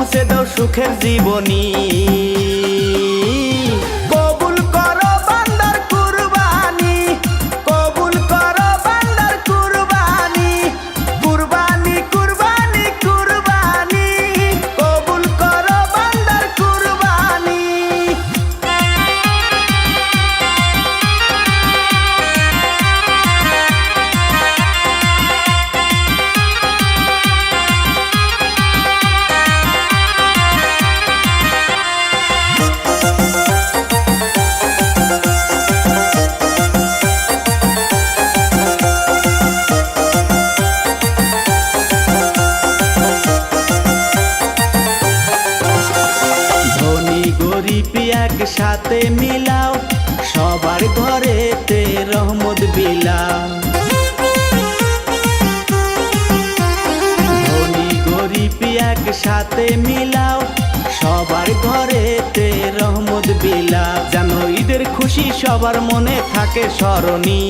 মুছে দাও সুখের জীবনী। কবুল করো বান্দার কুরবানি, কবুল করো বান্দার কুরবানি, কুরবানি কুরবানি কুরবানি, কবুল করো বান্দার কুরবানি। একসাথে মিলাও, সবার ঘরেতে রহমত বিলাও। ধনী গরিব একসাথে মিলাও, সবার ঘরেতে রহমত বিলাও। যেন ঈদের খুশি সবার মনে থাকে স্মরণী।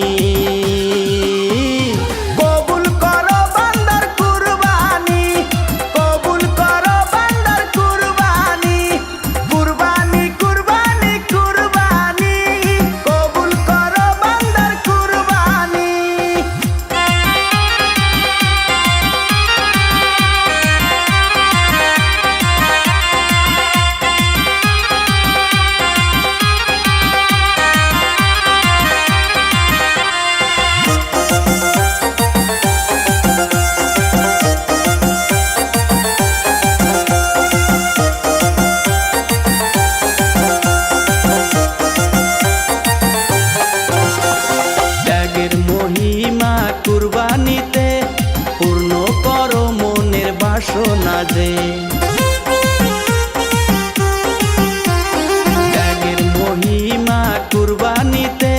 কবুল করো বান্দার কুরবানি, কবুল করো বান্দার কুরবানি, কুরবানি কুরবানি কুরবানি, কবুল করো বান্দার কুরবানি। কুরবানিতে পূর্ণ করো মনের বাসনা যে, ত্যাগের মহিমা কুরবানিতে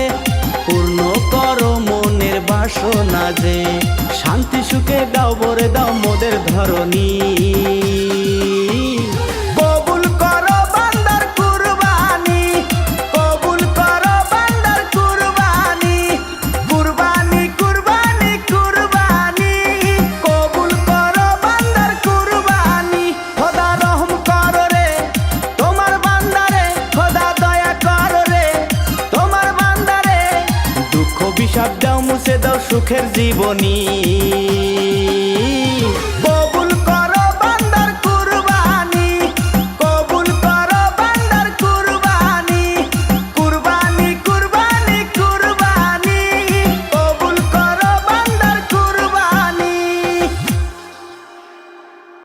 পূর্ণ করো মনের বাসনা যে। শান্তি সুখে দাও ভরে দাও মোদের ধরণী। অভিশাপ দাও মুছে দাও সুখের জীবনী।